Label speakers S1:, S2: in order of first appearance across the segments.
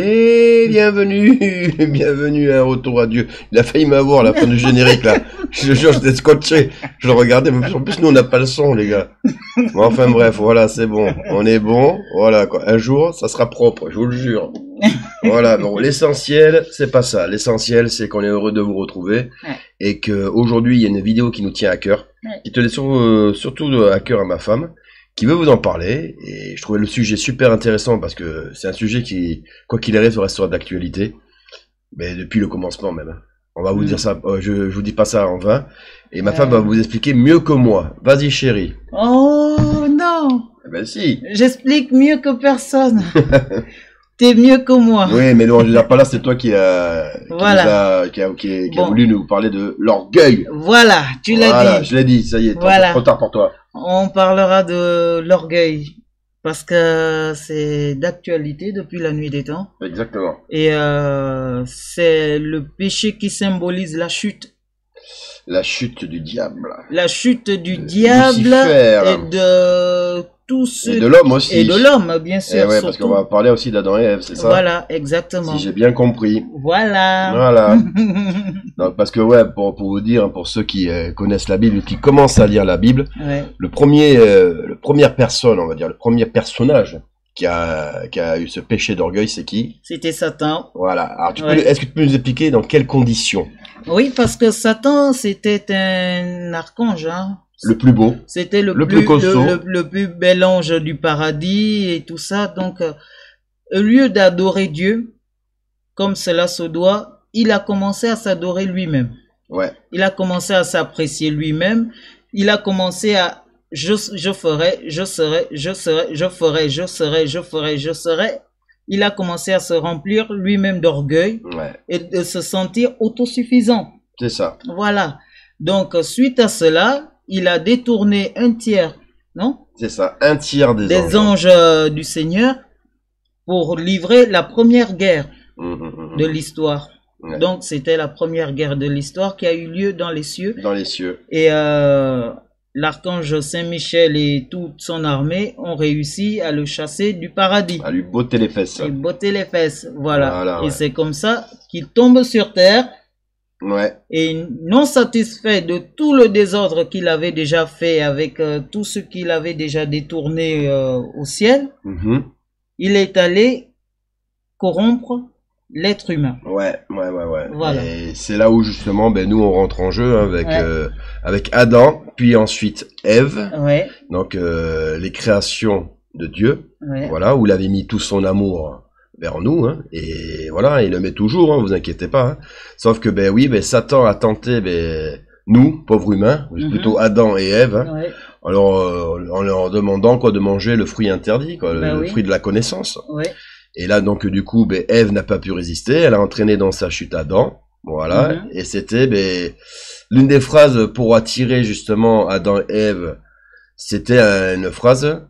S1: Et bienvenue, bienvenue à un retour à Dieu. Il a failli m'avoir à la fin du générique là. Je te jure, j'étais scotché. Je le regardais, mais en plus nous on n'a pas le son les gars. Bon, enfin bref, voilà, c'est bon. On est bon. Voilà quoi. Un jour, ça sera propre, je vous le jure. Voilà, bon, l'essentiel, c'est pas ça. L'essentiel, c'est qu'on est heureux de vous retrouver. Et qu'aujourd'hui, il y a une vidéo qui nous tient à cœur. Qui tenait surtout à cœur à ma femme. Qui veut vous en parler, et je trouvais le sujet super intéressant parce que c'est un sujet qui, quoi qu'il arrive, restera d'actualité, mais depuis le commencement même. On va vous dire ça, je vous dis pas ça en vain, et ma femme va vous expliquer mieux que moi. Vas-y chérie.
S2: Oh non.
S1: Eh ben si.
S2: J'explique mieux que personne. T'es mieux que moi.
S1: Oui, mais non, je veux dire pas là, c'est toi qui a voulu nous parler de l'orgueil.
S2: Voilà, tu l'as dit.
S1: Je l'ai dit, ça y est,
S2: voilà.
S1: Trop tard pour toi.
S2: On parlera de l'orgueil parce que c'est d'actualité depuis la nuit des temps.
S1: Exactement.
S2: Et c'est le péché qui symbolise la chute.
S1: La chute du diable.
S2: La chute du diable
S1: Lucifer.
S2: Et de tous ceux...
S1: Et de l'homme aussi.
S2: Et de l'homme, bien sûr.
S1: Et ouais, parce qu'on va parler aussi d'Adam et Ève, c'est ça?
S2: Voilà, exactement.
S1: Si j'ai bien compris.
S2: Voilà.
S1: Voilà. Donc, parce que ouais, pour vous dire, pour ceux qui connaissent la Bible, qui commencent à lire la Bible, le première personne, on va dire, le premier personnage qui a eu ce péché d'orgueil, c'est qui?
S2: C'était Satan.
S1: Voilà. Alors, est-ce que tu peux nous expliquer dans quelles conditions?
S2: Oui, parce que Satan, c'était un archange, hein.
S1: Le plus beau.
S2: C'était le plus bel ange du paradis et tout ça. Donc, au lieu d'adorer Dieu, comme cela se doit, il a commencé à s'adorer lui-même. Ouais. Il a commencé à s'apprécier lui-même. Il a commencé à je ferai. Il a commencé à se remplir lui-même d'orgueil et de se sentir autosuffisant.
S1: C'est ça.
S2: Voilà. Donc, suite à cela, il a détourné un tiers, non?
S1: C'est ça, un tiers des
S2: anges du Seigneur pour livrer la première guerre de l'histoire. Ouais. Donc, c'était la première guerre de l'histoire qui a eu lieu dans les cieux.
S1: Dans les cieux.
S2: Et l'archange Saint-Michel et toute son armée ont réussi à le chasser du paradis.
S1: À lui botter les fesses.
S2: À lui botter les fesses, voilà. Et c'est comme ça qu'il tombe sur terre. Ouais. Et non satisfait de tout le désordre qu'il avait déjà fait avec tout ce qu'il avait déjà détourné au ciel, il est allé corrompre l'être humain.
S1: Ouais.
S2: Voilà.
S1: Et c'est là où justement, nous on rentre en jeu avec Adam, puis ensuite Ève. Ouais. Donc les créations de Dieu. Ouais. Voilà, où il avait mis tout son amour vers nous, hein, et voilà, il le met toujours, hein, vous inquiétez pas. Hein. Sauf que Satan a tenté nous, pauvres humains, plutôt Adam et Ève, hein, alors en leur demandant de manger le fruit interdit, le fruit de la connaissance. Ouais. Et là donc du coup, Ève n'a pas pu résister, elle a entraîné dans sa chute Adam, voilà, et c'était l'une des phrases pour attirer justement Adam et Ève, c'était une phrase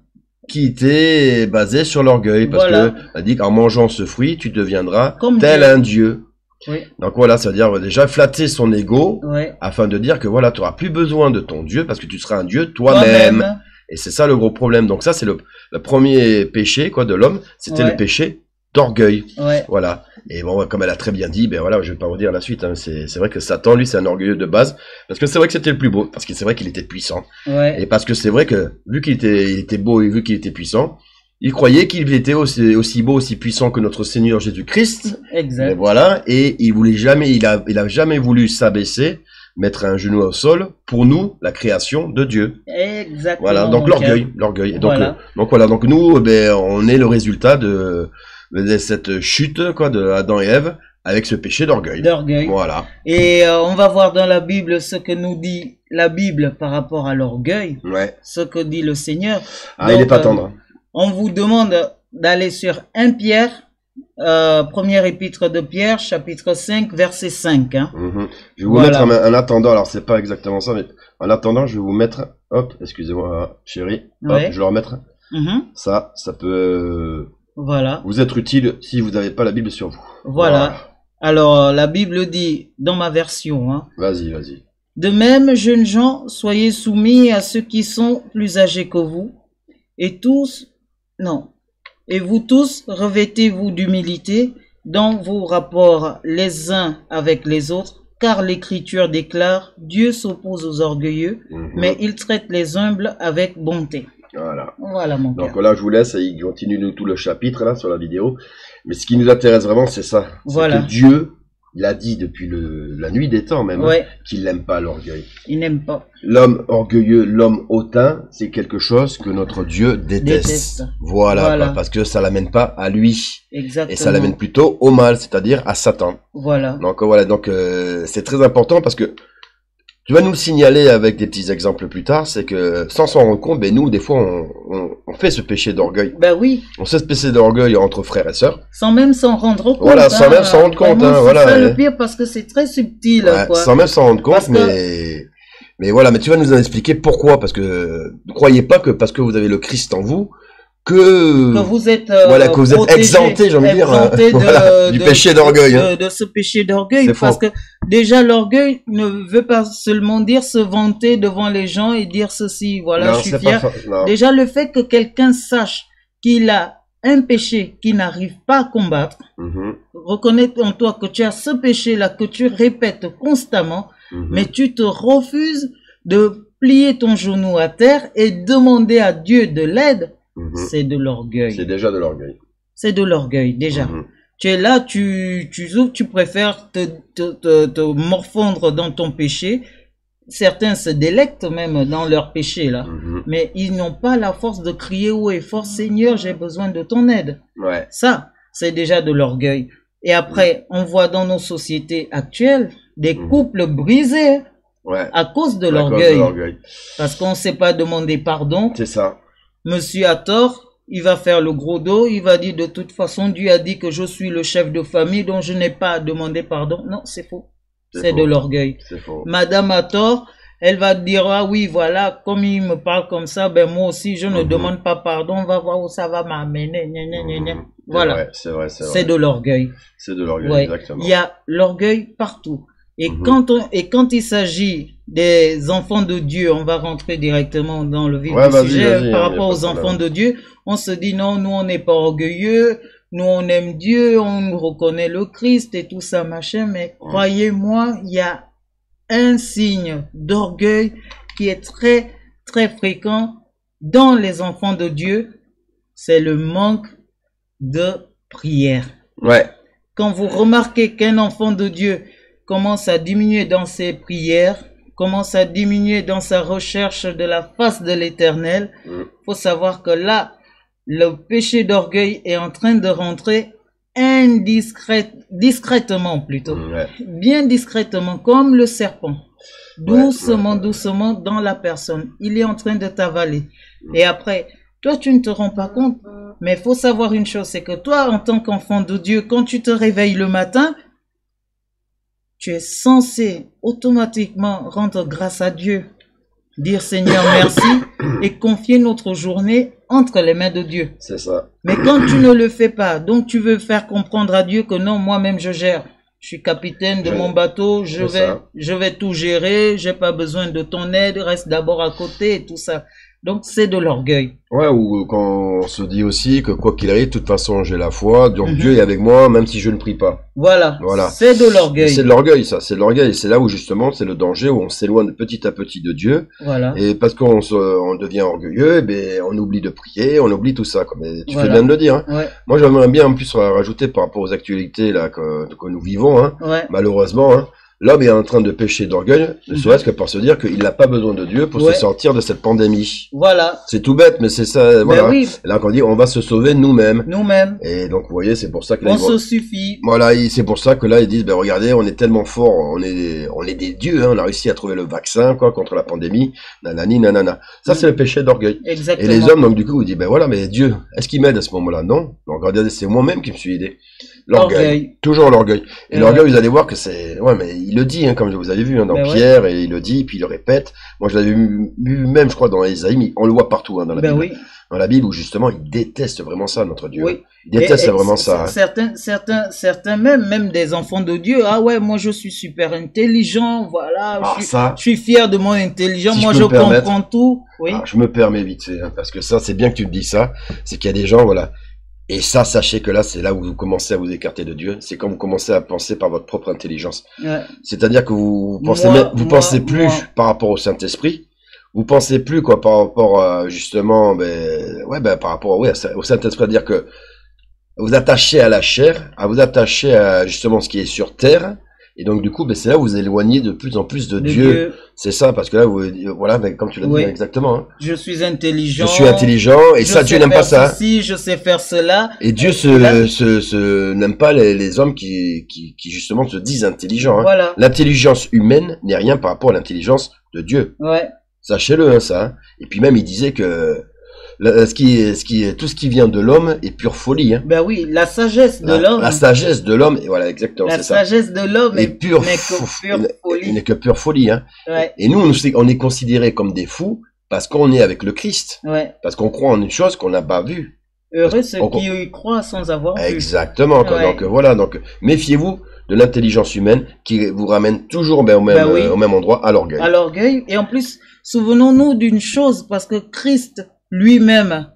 S1: qui était basé sur l'orgueil, parce que elle dit qu'en mangeant ce fruit, tu deviendras comme tel un dieu. Oui. Donc voilà, ça veut dire déjà flatter son ego, afin de dire que voilà, tu n'auras plus besoin de ton Dieu, parce que tu seras un Dieu toi-même. Et c'est ça le gros problème. Donc ça, c'est le premier péché de l'homme, c'était le péché d'orgueil. Voilà. Et bon, comme elle a très bien dit, voilà, je vais pas vous dire la suite, hein, c'est vrai que Satan, lui, c'est un orgueilleux de base, parce que c'est vrai que c'était le plus beau, parce que c'est vrai qu'il était puissant, et parce que c'est vrai que, vu qu'il était beau et vu qu'il était puissant, il croyait qu'il était aussi beau, aussi puissant que notre Seigneur Jésus-Christ. Exact. Et voilà, et il a jamais voulu s'abaisser, mettre un genou au sol, pour nous, la création de Dieu.
S2: Exactement.
S1: Voilà, donc l'orgueil. Donc nous, on est le résultat de cette chute de Adam et Ève avec ce péché d'orgueil. Voilà.
S2: Et on va voir dans la Bible ce que nous dit la Bible par rapport à l'orgueil. Ouais. Ce que dit le Seigneur.
S1: Ah, donc, il est pas tendre.
S2: On vous demande d'aller sur 1 Pierre, première épître de Pierre, chapitre 5, verset 5. Hein.
S1: Je vais vous mettre en attendant, alors c'est pas exactement ça, mais en attendant, je vais vous mettre, hop, excusez-moi chérie, hop, je vais le remettre. Ça peut... Voilà. Vous êtes utile si vous n'avez pas la Bible sur vous.
S2: Voilà. Alors, la Bible dit, dans ma version, hein,
S1: Vas-y.
S2: De même, jeunes gens, soyez soumis à ceux qui sont plus âgés que vous, et tous, Et vous tous, revêtez-vous d'humilité dans vos rapports les uns avec les autres, car l'Écriture déclare, Dieu s'oppose aux orgueilleux, mais il traite les humbles avec bonté.
S1: Voilà.
S2: Voilà mon
S1: Donc là, je vous laisse, il continue tout le chapitre là sur la vidéo. Mais ce qui nous intéresse vraiment, c'est ça.
S2: Voilà.
S1: Que Dieu, il a dit depuis la nuit des temps même, qu'il n'aime pas l'orgueil.
S2: Il n'aime pas.
S1: L'homme orgueilleux, l'homme hautain, c'est quelque chose que notre Dieu déteste. Voilà. Parce que ça l'amène pas à lui.
S2: Exactement.
S1: Et ça l'amène plutôt au mal, c'est-à-dire à Satan.
S2: Voilà.
S1: Donc c'est très important parce que tu vas nous le signaler avec des petits exemples plus tard, c'est que sans s'en rendre compte, nous, des fois, on fait ce péché d'orgueil.
S2: Ben oui.
S1: On fait ce péché d'orgueil entre frères et sœurs.
S2: Sans même s'en rendre compte.
S1: Voilà, sans même s'en rendre compte.
S2: C'est le pire parce que c'est très subtil.
S1: Sans même s'en rendre compte, mais voilà, mais tu vas nous en expliquer pourquoi. Parce que ne croyez pas que parce que vous avez le Christ en vous, que
S2: vous êtes
S1: que vous êtes exempté, j'ai envie de dire, du péché d'orgueil.
S2: De ce péché d'orgueil. Parce que déjà, l'orgueil ne veut pas seulement dire se vanter devant les gens et dire ceci, voilà, je suis fier. Déjà, le fait que quelqu'un sache qu'il a un péché qu'il n'arrive pas à combattre, reconnaître en toi que tu as ce péché-là que tu répètes constamment, mais tu te refuses de plier ton genou à terre et demander à Dieu de l'aide. C'est de l'orgueil.
S1: C'est déjà de l'orgueil.
S2: C'est de l'orgueil, déjà. Tu es là, tu préfères te morfondre dans ton péché. Certains se délectent même dans leur péché, là. Mais ils n'ont pas la force de crier haut et fort, Seigneur, j'ai besoin de ton aide. Ça, c'est déjà de l'orgueil. Et après, on voit dans nos sociétés actuelles des couples brisés à cause de l'orgueil. Parce qu'on ne sait pas demander pardon.
S1: C'est ça.
S2: Monsieur a tort, il va faire le gros dos, il va dire de toute façon, Dieu a dit que je suis le chef de famille, donc je n'ai pas à demander pardon. Non, c'est faux. C'est de l'orgueil. Madame a tort, elle va dire, ah oui, voilà, comme il me parle comme ça, ben moi aussi, je ne demande pas pardon, on va voir où ça va m'amener. Voilà. C'est vrai. C'est de l'orgueil.
S1: C'est de l'orgueil, exactement.
S2: Il y a l'orgueil partout. Et quand il s'agit des enfants de Dieu, on va rentrer directement dans le vif du sujet. Par rapport aux enfants de Dieu, on se dit non, nous on n'est pas orgueilleux, nous on aime Dieu, on reconnaît le Christ et tout ça machin, mais croyez-moi, il y a un signe d'orgueil qui est très très fréquent dans les enfants de Dieu, c'est le manque de prière. Quand vous remarquez qu'un enfant de Dieu commence à diminuer dans ses prières, commence à diminuer dans sa recherche de la face de l'Éternel, faut savoir que là, le péché d'orgueil est en train de rentrer discrètement plutôt, bien discrètement, comme le serpent, doucement dans la personne. Il est en train de t'avaler. Et après, toi, tu ne te rends pas compte, mais il faut savoir une chose, c'est que toi, en tant qu'enfant de Dieu, quand tu te réveilles le matin, tu es censé automatiquement rendre grâce à Dieu, dire Seigneur merci et confier notre journée entre les mains de Dieu.
S1: C'est ça.
S2: Mais quand tu ne le fais pas, donc tu veux faire comprendre à Dieu que non, moi-même je gère. Je suis capitaine de mon bateau, je vais tout gérer, j'ai pas besoin de ton aide, reste d'abord à côté et tout ça. Donc c'est de l'orgueil.
S1: Ou quand on se dit aussi que quoi qu'il arrive, de toute façon j'ai la foi, donc Dieu est avec moi même si je ne prie pas.
S2: Voilà. C'est de l'orgueil.
S1: C'est de l'orgueil, ça, c'est de l'orgueil. C'est là où justement c'est le danger, où on s'éloigne petit à petit de Dieu. Et parce qu'on devient orgueilleux, on oublie de prier, on oublie tout ça. Mais tu fais bien de le dire. Moi j'aimerais bien en plus rajouter par rapport aux actualités là que nous vivons, malheureusement. L'homme est en train de pécher d'orgueil, ne serait-ce que pour se dire qu'il n'a pas besoin de Dieu pour se sortir de cette pandémie.
S2: Voilà.
S1: C'est tout bête, mais c'est ça. Voilà. Là, quand on dit, on va se sauver nous-mêmes. Et donc, vous voyez, c'est pour ça que là,
S2: on se suffit.
S1: Voilà, c'est pour ça que là, ils disent, regardez, on est tellement fort, on est des dieux, on a réussi à trouver le vaccin, contre la pandémie, nanani, nanana. Ça, c'est le péché d'orgueil.
S2: Exactement.
S1: Et les hommes, donc, du coup, ils disent, voilà, mais Dieu, est-ce qu'il m'aide à ce moment-là? Non. Donc, regardez, c'est moi-même qui me suis aidé. L'orgueil. Toujours l'orgueil. Et l'orgueil, vous allez voir que c'est, mais il le dit, comme vous avez vu, dans Pierre, et il le dit, puis il le répète. Moi, je l'avais vu même, je crois, dans Ésaïe, mais on le voit partout, dans la Bible. Dans la Bible, où justement, il déteste vraiment ça, notre Dieu. Il déteste vraiment ça.
S2: Certains même des enfants de Dieu, moi, je suis super intelligent, voilà, je suis fier de mon intelligence, si moi, je comprends tout.
S1: Je me permets vite, parce que ça, c'est bien que tu me dis ça, c'est qu'il y a des gens, voilà, Et ça, sachez que là, c'est là où vous commencez à vous écarter de Dieu. C'est quand vous commencez à penser par votre propre intelligence. Ouais. C'est-à-dire que vous pensez plus par rapport au Saint-Esprit. Vous pensez plus quoi par rapport justement, par rapport au Saint-Esprit, c'est-à-dire que vous attachez à la chair, à vous attacher à justement ce qui est sur terre. Et donc, du coup, c'est là où vous éloignez de plus en plus de Dieu. C'est ça, parce que là, voilà, comme tu l'as dit exactement. Hein.
S2: Je suis intelligent.
S1: Je suis intelligent, et ça, Dieu n'aime pas ça.
S2: Je sais faire cela.
S1: Et Dieu n'aime pas les hommes qui justement se disent intelligents. Hein. Voilà. L'intelligence humaine n'est rien par rapport à l'intelligence de Dieu. Ouais. Sachez-le, hein, ça. Hein. Et puis même, il disait que tout ce qui vient de l'homme est pure folie. Hein.
S2: Ben oui, la sagesse de l'homme.
S1: La sagesse de l'homme, voilà, exactement, c'est ça.
S2: La sagesse de l'homme
S1: est pure folie. Il n'est que pure folie. Hein. Ouais. Et nous, on est considérés comme des fous parce qu'on est avec le Christ. Ouais. Parce qu'on croit en une chose qu'on n'a pas vue.
S2: Heureux ceux qui y croient sans avoir vu.
S1: Exactement. Ouais. Donc voilà, donc méfiez-vous de l'intelligence humaine qui vous ramène toujours au même endroit, à l'orgueil.
S2: À l'orgueil. Et en plus, souvenons-nous d'une chose, parce que Christ lui-même,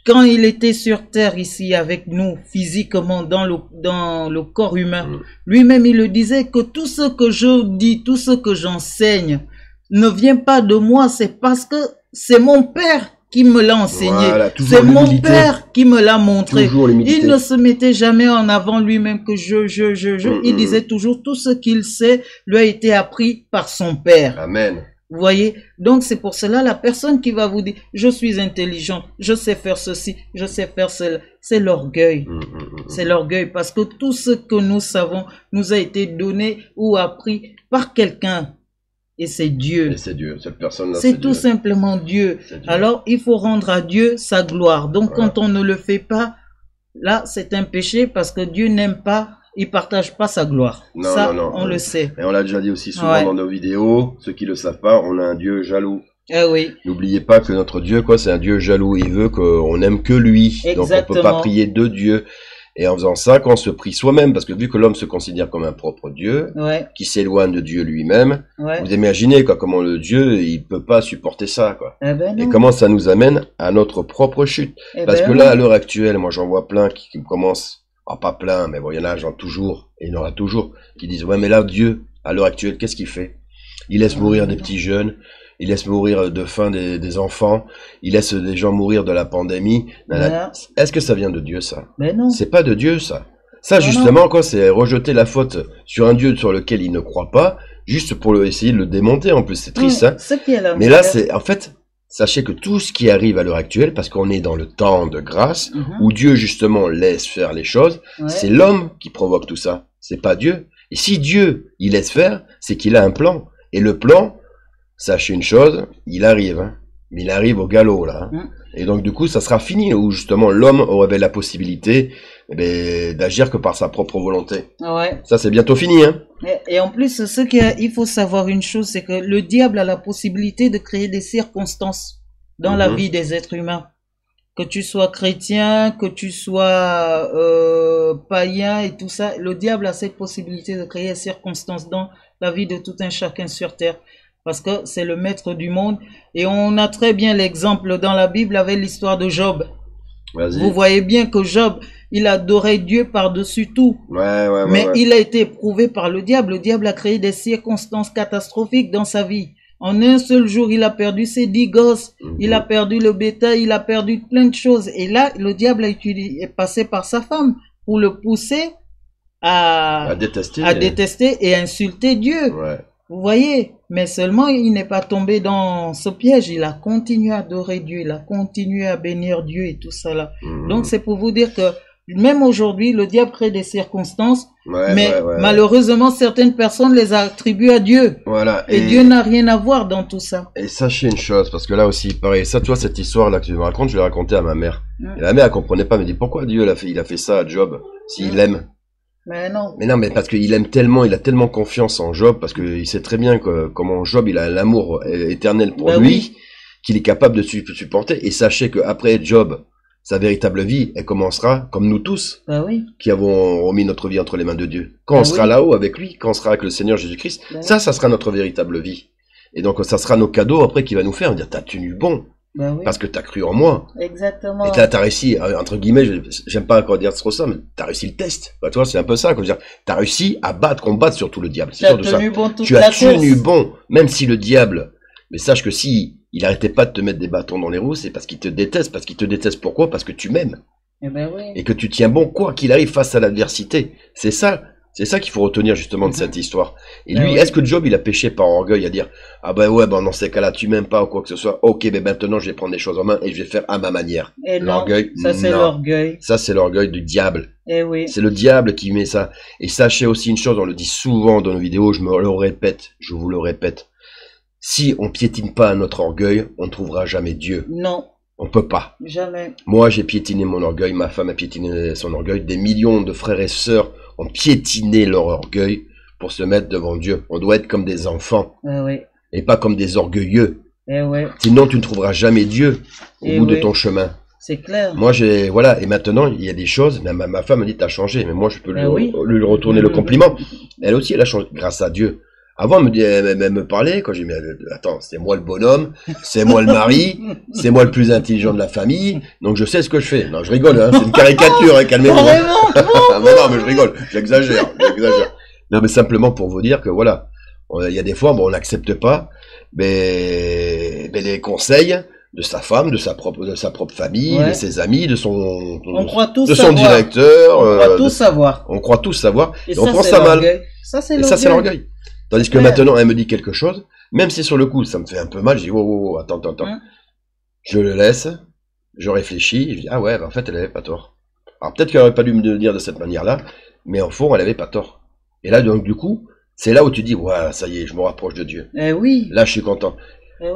S2: quand il était sur terre ici avec nous, physiquement, dans le corps humain, lui-même, il le disait que tout ce que je dis, tout ce que j'enseigne, ne vient pas de moi, c'est parce que c'est mon Père qui me l'a enseigné. Voilà, c'est mon Père qui me l'a montré. Il ne se mettait jamais en avant lui-même que il disait toujours tout ce qu'il sait lui a été appris par son Père.
S1: Amen.
S2: Vous voyez? Donc, c'est pour cela, la personne qui va vous dire, je suis intelligent, je sais faire ceci, je sais faire cela, c'est l'orgueil. C'est l'orgueil parce que tout ce que nous savons nous a été donné ou appris par quelqu'un. Et c'est Dieu.
S1: Et c'est Dieu, cette personne-là.
S2: C'est tout simplement Dieu. Alors, il faut rendre à Dieu sa gloire. Donc, quand on ne le fait pas, là, c'est un péché parce que Dieu n'aime pas. Il partage pas sa gloire.
S1: Non,
S2: ça,
S1: non.
S2: On le sait.
S1: Et on l'a déjà dit aussi souvent dans nos vidéos. Ceux qui le savent pas, on a un Dieu jaloux.
S2: Ah oui.
S1: N'oubliez pas que notre Dieu, c'est un Dieu jaloux. Il veut qu'on aime que lui. Exactement. Donc on peut pas prier de Dieu. Et en faisant ça, qu'on se prie soi-même, parce que vu que l'homme se considère comme un propre Dieu, qui s'éloigne de Dieu lui-même, vous imaginez comment le Dieu, il peut pas supporter ça, quoi. Et comment ça nous amène à notre propre chute. Parce que là, à l'heure actuelle, moi j'en vois plein qui commencent. Pas plein, mais bon, il y en a toujours, et il y en aura toujours, qui disent, ouais, mais là, Dieu, à l'heure actuelle, qu'est-ce qu'il fait? Il laisse mourir des petits jeunes, il laisse mourir de faim des enfants, il laisse des gens mourir de la pandémie. Est-ce que ça vient de Dieu, ça? Mais non. C'est pas de Dieu, ça. Ça, justement, c'est rejeter la faute sur un Dieu sur lequel il ne croit pas, juste pour essayer de le démonter, en plus, c'est triste, hein. Mais là, en fait, sachez que tout ce qui arrive à l'heure actuelle, parce qu'on est dans le temps de grâce, où Dieu justement laisse faire les choses, c'est l'homme qui provoque tout ça, c'est pas Dieu. Et si Dieu, il laisse faire, c'est qu'il a un plan. Et le plan, sachez une chose, il arrive, hein. Il arrive au galop, là. Hein. Et donc du coup, ça sera fini, où justement l'homme aurait la possibilité d'agir que par sa propre volonté. Ouais. Ça, c'est bientôt fini, hein.
S2: Et en plus, il faut savoir une chose, c'est que le diable a la possibilité de créer des circonstances dans la vie des êtres humains. Que tu sois chrétien, que tu sois païen et tout ça, le diable a cette possibilité de créer des circonstances dans la vie de tout un chacun sur terre. Parce que c'est le maître du monde. Et on a très bien l'exemple dans la Bible avec l'histoire de Job. Vous voyez bien que Job, il adorait Dieu par-dessus tout. Mais il a été éprouvé par le diable. Le diable a créé des circonstances catastrophiques dans sa vie. En un seul jour, il a perdu ses 10 gosses. Il a perdu le bétail. Il a perdu plein de choses. Et là, le diable est passé par sa femme pour le pousser à détester et à insulter Dieu. Vous voyez, mais seulement il n'est pas tombé dans ce piège, il a continué à adorer Dieu, il a continué à bénir Dieu et tout ça là. Donc c'est pour vous dire que même aujourd'hui, le diable crée des circonstances, mais malheureusement certaines personnes les attribuent à Dieu. Voilà. Et Dieu n'a rien à voir dans tout ça.
S1: Et sachez une chose, parce que là aussi, pareil, ça, toi, cette histoire-là que tu me racontes, je l'ai racontée à ma mère. Et la mère, elle comprenait pas, elle me dit pourquoi Dieu il a fait ça à Job, s'il l'aime. Mais non, mais parce qu'il aime tellement, il a tellement confiance en Job, parce qu'il sait très bien comment Job, il a l'amour éternel pour lui, qu'il est capable de supporter. Et sachez qu'après Job, sa véritable vie, elle commencera comme nous tous, qui avons remis notre vie entre les mains de Dieu. Quand on sera là-haut avec lui, quand on sera avec le Seigneur Jésus-Christ, ça sera notre véritable vie. Et donc, ça sera nos cadeaux après qu'il va nous faire, dire, t'as tenu bon.
S2: Ben oui.
S1: Parce que tu as cru en moi.
S2: Exactement.
S1: Et là, tu as réussi, entre guillemets, j'aime pas encore dire trop ça, mais tu as réussi le test. Bah, toi, c'est un peu ça. Tu as réussi à combattre surtout le diable.
S2: Tu as tenu bon toute
S1: tu as tenu bon, même si le diable, mais sache que si il arrêtait pas de te mettre des bâtons dans les roues, c'est parce qu'il te déteste. Parce qu'il te déteste pourquoi? Parce que tu m'aimes.
S2: Eh ben oui.
S1: Et que tu tiens bon, quoi qu'il arrive face à l'adversité. C'est ça qu'il faut retenir justement de cette histoire. Et lui, est-ce que Job, il a péché par orgueil à dire, ah ben ouais, ben dans ces cas-là, tu m'aimes pas ou quoi que ce soit. Ok, ben maintenant, je vais prendre les choses en main et je vais faire à ma manière.
S2: Et l'orgueil, ça c'est l'orgueil.
S1: Ça c'est l'orgueil du diable.
S2: Eh oui.
S1: C'est le diable qui met ça. Et sachez aussi une chose, on le dit souvent dans nos vidéos, je me le répète, je vous le répète. Si on piétine pas notre orgueil, on ne trouvera jamais Dieu.
S2: Non.
S1: On peut pas.
S2: Jamais.
S1: Moi, j'ai piétiné mon orgueil, ma femme a piétiné son orgueil, des millions de frères et sœurs ont piétiné leur orgueil pour se mettre devant Dieu. On doit être comme des enfants.
S2: Oui.
S1: Et pas comme des orgueilleux.
S2: Oui.
S1: Sinon, tu ne trouveras jamais Dieu au bout de ton chemin.
S2: C'est clair.
S1: Moi, voilà. Et maintenant, il y a des choses, ma femme me dit, t'as changé. Mais moi, je peux lui retourner le compliment. Elle aussi, elle a changé, grâce à Dieu. Avant, elle me parlait, quand j'ai mis, attends, c'est moi le bonhomme, c'est moi le mari, c'est moi le plus intelligent de la famille, donc je sais ce que je fais. Non, je rigole, hein, c'est une caricature, hein, calmez-vous. Non, mais je rigole, j'exagère. Non, mais simplement pour vous dire que voilà, il y a des fois, bon, on n'accepte pas, mais les conseils de sa femme, de sa propre famille, de ses amis, de son directeur.
S2: On croit tout savoir.
S1: On croit tout savoir.
S2: Et
S1: on prend ça mal.
S2: Ça, c'est
S1: l'orgueil. Tandis que maintenant, elle me dit quelque chose, même si sur le coup, ça me fait un peu mal, je dis, oh, attends. Je le laisse, je réfléchis, je dis, ah ouais, en fait, elle avait pas tort. Alors peut-être qu'elle aurait pas dû me le dire de cette manière-là, mais au fond, elle avait pas tort. Et là, donc, du coup, c'est là où tu dis, ouais, ça y est, je me rapproche de Dieu.
S2: Oui.
S1: Là, je suis content.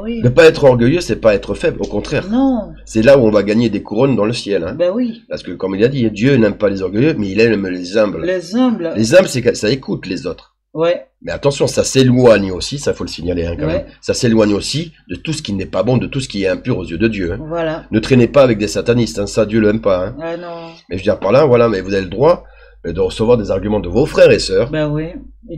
S2: Oui.
S1: Ne pas être orgueilleux, c'est pas être faible, au contraire.
S2: Non.
S1: C'est là où on va gagner des couronnes dans le ciel. Hein.
S2: Oui.
S1: Parce que, comme il a dit, Dieu n'aime pas les orgueilleux, mais il aime les humbles.
S2: Les humbles.
S1: Les humbles, c'est que ça écoute les autres.
S2: Ouais.
S1: Mais attention, ça s'éloigne aussi, ça faut le signaler quand même. Ça s'éloigne aussi de tout ce qui n'est pas bon, de tout ce qui est impur aux yeux de Dieu. Hein.
S2: Voilà.
S1: Ne traînez pas avec des satanistes, hein, ça Dieu l'aime pas. Hein.
S2: Ah non.
S1: Mais je veux dire par là, voilà, mais vous avez le droit de recevoir des arguments de vos frères et sœurs.
S2: Oui.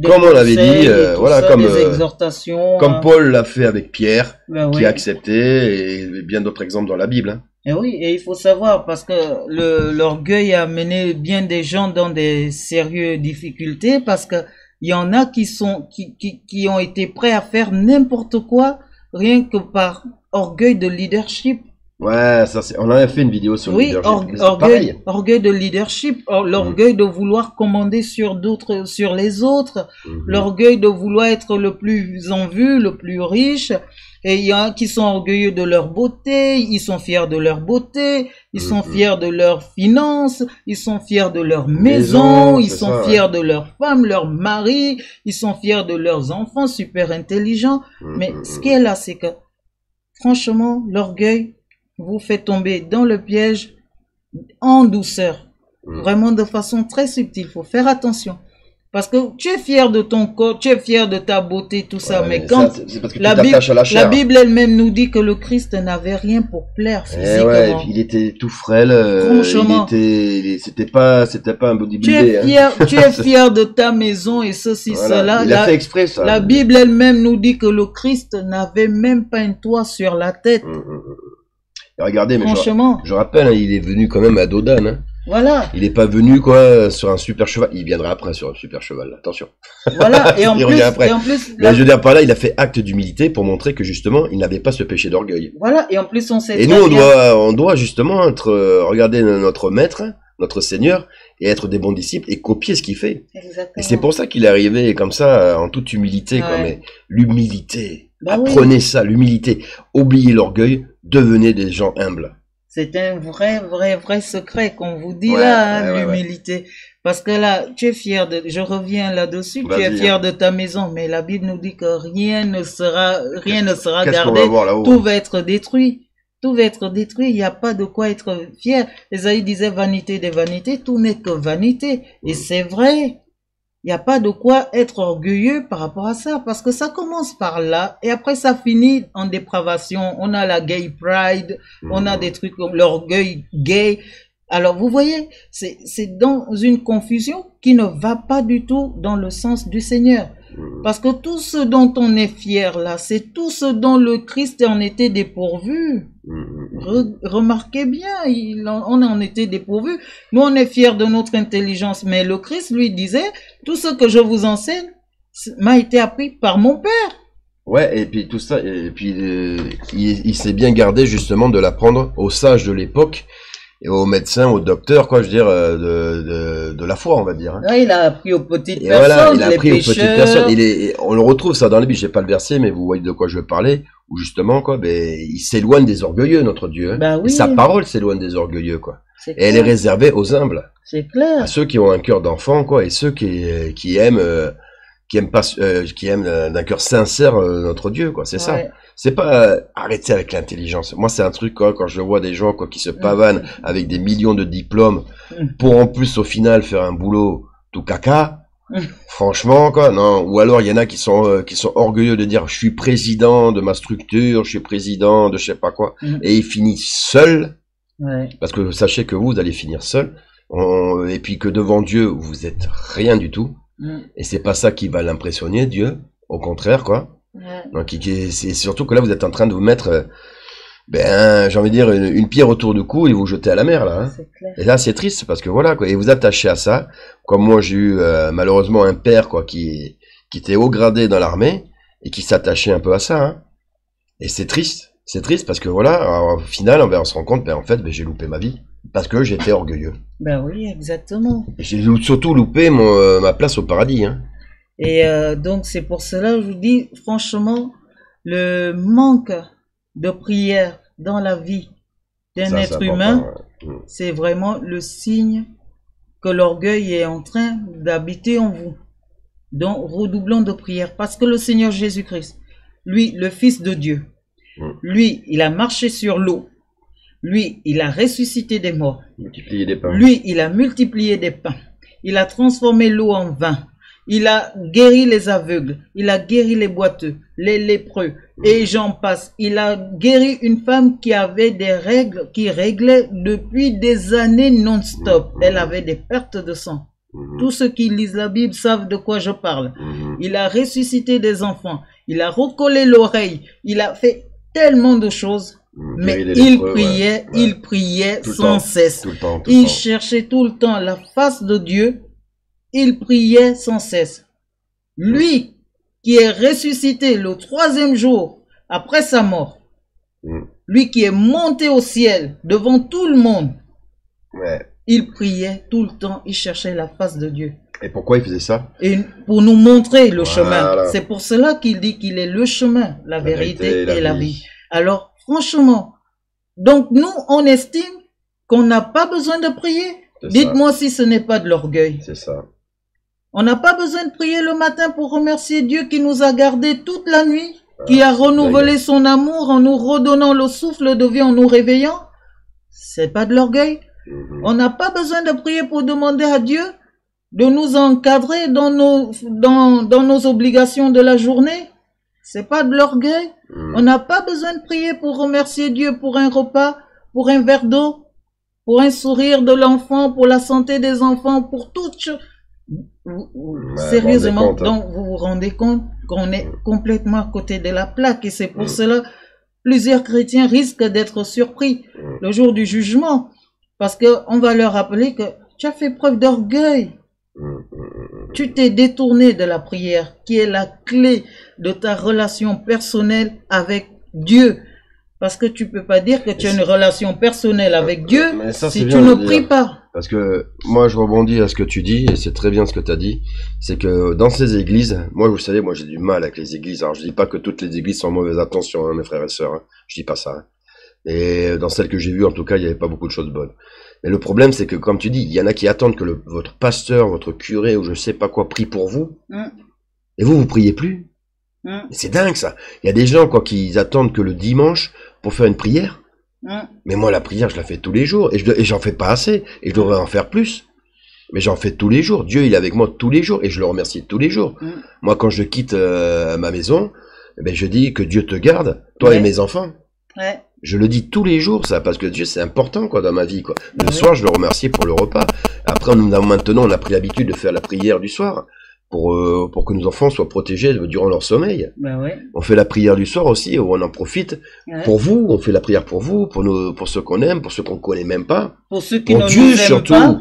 S1: Comme on l'avait dit, voilà,
S2: comme des exhortations.
S1: Comme Paul l'a fait avec Pierre, qui
S2: oui.
S1: a accepté, et bien d'autres exemples dans la Bible. Hein.
S2: Et oui, et il faut savoir, parce que l'orgueil a mené bien des gens dans des sérieuses difficultés, parce que il y en a qui ont été prêts à faire n'importe quoi, rien que par orgueil de leadership.
S1: Ouais, ça on avait fait une vidéo sur le leadership.
S2: Orgueil de leadership, l'orgueil de vouloir commander sur les autres, l'orgueil de vouloir être le plus en vue, le plus riche. Et il y en a qui sont orgueilleux de leur beauté, ils sont fiers de leur beauté, ils sont fiers de leurs finances, ils sont fiers de leur maison, ils sont fiers de leur femme, leur mari, ils sont fiers de leurs enfants super intelligents. Mais ce qui est là, c'est que, franchement, l'orgueil vous fait tomber dans le piège en douceur. Vraiment de façon très subtile. Il faut faire attention. Parce que tu es fier de ton corps, tu es fier de ta beauté, tout ça, mais quand la Bible elle-même nous dit que le Christ n'avait rien pour plaire physiquement.
S1: Ouais, il était tout frêle, c'était pas un bodybuilder.
S2: Tu es fier de ta maison et ceci, cela.
S1: Il a fait exprès ça.
S2: La Bible elle-même nous dit que le Christ n'avait même pas un toit sur la tête.
S1: Regardez, mais je rappelle, hein, il est venu quand même à Dodane. Hein.
S2: Voilà.
S1: Il n'est pas venu sur un super cheval. Il viendra après sur un super cheval. Attention.
S2: Voilà. Et en plus,
S1: mais je veux dire par là, il a fait acte d'humilité pour montrer que justement, il n'avait pas ce péché d'orgueil.
S2: Voilà. Et en plus, on sait.
S1: Et nous, on doit justement regarder notre maître, notre Seigneur, et être des bons disciples et copier ce qu'il fait.
S2: Exactement.
S1: Et c'est pour ça qu'il est arrivé comme ça, en toute humilité. Quoi, mais l'humilité. Apprenez ça, l'humilité. Oubliez l'orgueil. Devenez des gens humbles.
S2: C'est un vrai secret qu'on vous dit l'humilité. Parce que là, tu es fier je reviens là-dessus, tu es fier de ta maison, mais la Bible nous dit que rien ne sera gardé, tout va être détruit. Tout va être détruit, il n'y a pas de quoi être fier. Esaïe disait vanité des vanités, tout n'est que vanité. Et c'est vrai. Il n'y a pas de quoi être orgueilleux par rapport à ça, parce que ça commence par là, et après ça finit en dépravation. On a la gay pride, on a des trucs comme l'orgueil gay. Alors vous voyez, c'est dans une confusion qui ne va pas du tout dans le sens du Seigneur. Parce que tout ce dont on est fier là, c'est tout ce dont le Christ en était dépourvu. Remarquez bien, on en était dépourvu. Nous, on est fiers de notre intelligence, mais le Christ lui disait, tout ce que je vous enseigne m'a été appris par mon Père.
S1: Ouais, et puis tout ça, et puis il s'est bien gardé justement de l'apprendre aux sages de l'époque, et aux médecins, aux docteurs, quoi, je veux dire, de la foi, on va dire. Hein.
S2: Ouais, il a appris aux petites personnes,
S1: il a appris aux petites personnes. On le retrouve ça dans les Bibles, j'ai pas le verset, mais vous voyez de quoi je veux parler, où justement, quoi, ben, il s'éloigne des orgueilleux, notre Dieu. Hein.
S2: Bah oui.
S1: Et sa parole s'éloigne des orgueilleux, quoi. Et elle est réservée aux humbles.
S2: C'est clair.
S1: À ceux qui ont un cœur d'enfant, quoi, et ceux qui aiment, qui aiment d'un cœur sincère notre Dieu, quoi. C'est ça. C'est pas arrêter avec l'intelligence. Moi, c'est un truc, quoi, quand je vois des gens, quoi, qui se pavanent avec des millions de diplômes pour en plus, au final, faire un boulot tout caca. Franchement, quoi, non. Ou alors, il y en a qui sont orgueilleux de dire, je suis président de ma structure, je suis président de je sais pas quoi. Et ils finissent seuls. Parce que sachez que vous allez finir seul. Et puis que devant Dieu, vous êtes rien du tout. Et c'est pas ça qui va l'impressionner, Dieu. Au contraire, quoi. Donc, c'est surtout que là, vous êtes en train de vous mettre, j'ai envie de dire, une pierre autour du cou et vous jeter à la mer, là. Hein. Et là, c'est triste parce que voilà, quoi. Et vous attachez à ça. Comme moi, j'ai eu, malheureusement, un père, quoi, qui était haut gradé dans l'armée et qui s'attachait un peu à ça, hein. Et c'est triste. C'est triste parce que voilà, alors, au final, on se rend compte, en fait, j'ai loupé ma vie. Parce que j'étais orgueilleux.
S2: Ben oui, exactement.
S1: J'ai surtout loupé ma place au paradis, hein.
S2: Et donc, c'est pour cela que je vous dis, franchement, le manque de prière dans la vie d'un être humain, c'est vraiment le signe que l'orgueil est en train d'habiter en vous. Donc, redoublons de prière. Parce que le Seigneur Jésus-Christ, lui, le Fils de Dieu, lui, il a marché sur l'eau. Lui, il a ressuscité des morts.
S1: Multiplié des pains.
S2: Lui, il a multiplié des pains. Il a transformé l'eau en vin. Il a guéri les aveugles, il a guéri les boiteux, les lépreux, et j'en passe. Il a guéri une femme qui avait des règles, qui réglait depuis des années non-stop. Elle avait des pertes de sang. Tous ceux qui lisent la Bible savent de quoi je parle. Il a ressuscité des enfants, il a recollé l'oreille, il a fait tellement de choses. Mais il priait sans cesse. Il cherchait tout le temps la face de Dieu. Il priait sans cesse. Lui qui est ressuscité le 3e jour après sa mort, lui qui est monté au ciel devant tout le monde, il priait tout le temps, il cherchait la face de Dieu.
S1: Et pourquoi il faisait ça?
S2: Et pour nous montrer le chemin. C'est pour cela qu'il dit qu'il est le chemin, la vérité et la vie. Alors, franchement, donc nous, on estime qu'on n'a pas besoin de prier. Dites-moi si ce n'est pas de l'orgueil.
S1: C'est ça.
S2: On n'a pas besoin de prier le matin pour remercier Dieu qui nous a gardés toute la nuit, qui a renouvelé son amour en nous redonnant le souffle de vie, en nous réveillant. C'est pas de l'orgueil. On n'a pas besoin de prier pour demander à Dieu de nous encadrer dans nos obligations de la journée. C'est pas de l'orgueil. On n'a pas besoin de prier pour remercier Dieu pour un repas, pour un verre d'eau, pour un sourire de l'enfant, pour la santé des enfants, pour toutes choses. Sérieusement, donc vous vous rendez compte qu'on est complètement à côté de la plaque et c'est pour cela plusieurs chrétiens risquent d'être surpris le jour du jugement parce que on va leur rappeler que tu as fait preuve d'orgueil. Tu t'es détourné de la prière qui est la clé de ta relation personnelle avec Dieu. Parce que tu peux pas dire que tu as une relation personnelle avec Dieu si tu ne pries pas.
S1: Parce que moi, je rebondis à ce que tu dis, et c'est très bien ce que tu as dit. C'est que dans ces églises, moi, vous savez, moi, j'ai du mal avec les églises. Alors, je dis pas que toutes les églises sont en mauvaise attention, hein, mes frères et sœurs. Hein. Je dis pas ça. Hein. Et dans celles que j'ai vues, en tout cas, il n'y avait pas beaucoup de choses bonnes. Mais le problème, c'est que, comme tu dis, il y en a qui attendent que votre pasteur, votre curé, ou je sais pas quoi, prie pour vous. Et vous priez plus. C'est dingue, ça. Il y a des gens, quoi, qui attendent que le dimanche pour faire une prière. Mais moi, la prière, je la fais tous les jours. Et j'en fais pas assez. Et je devrais en faire plus. Mais j'en fais tous les jours. Dieu, il est avec moi tous les jours. Et je le remercie tous les jours. Moi, quand je quitte ma maison, je dis que Dieu te garde, toi et mes enfants. Je le dis tous les jours, ça, parce que Dieu, c'est important, quoi, dans ma vie, quoi. Le soir, je le remercie pour le repas. Après, maintenant, on a pris l'habitude de faire la prière du soir. pour que nos enfants soient protégés durant leur sommeil.
S2: Ben ouais.
S1: On fait la prière du soir aussi, où on en profite. Ouais. Pour vous, on fait la prière pour vous, pour ceux qu'on aime, pour ceux qu'on connaît même pas.
S2: Pour ceux qui ne nous aiment pas.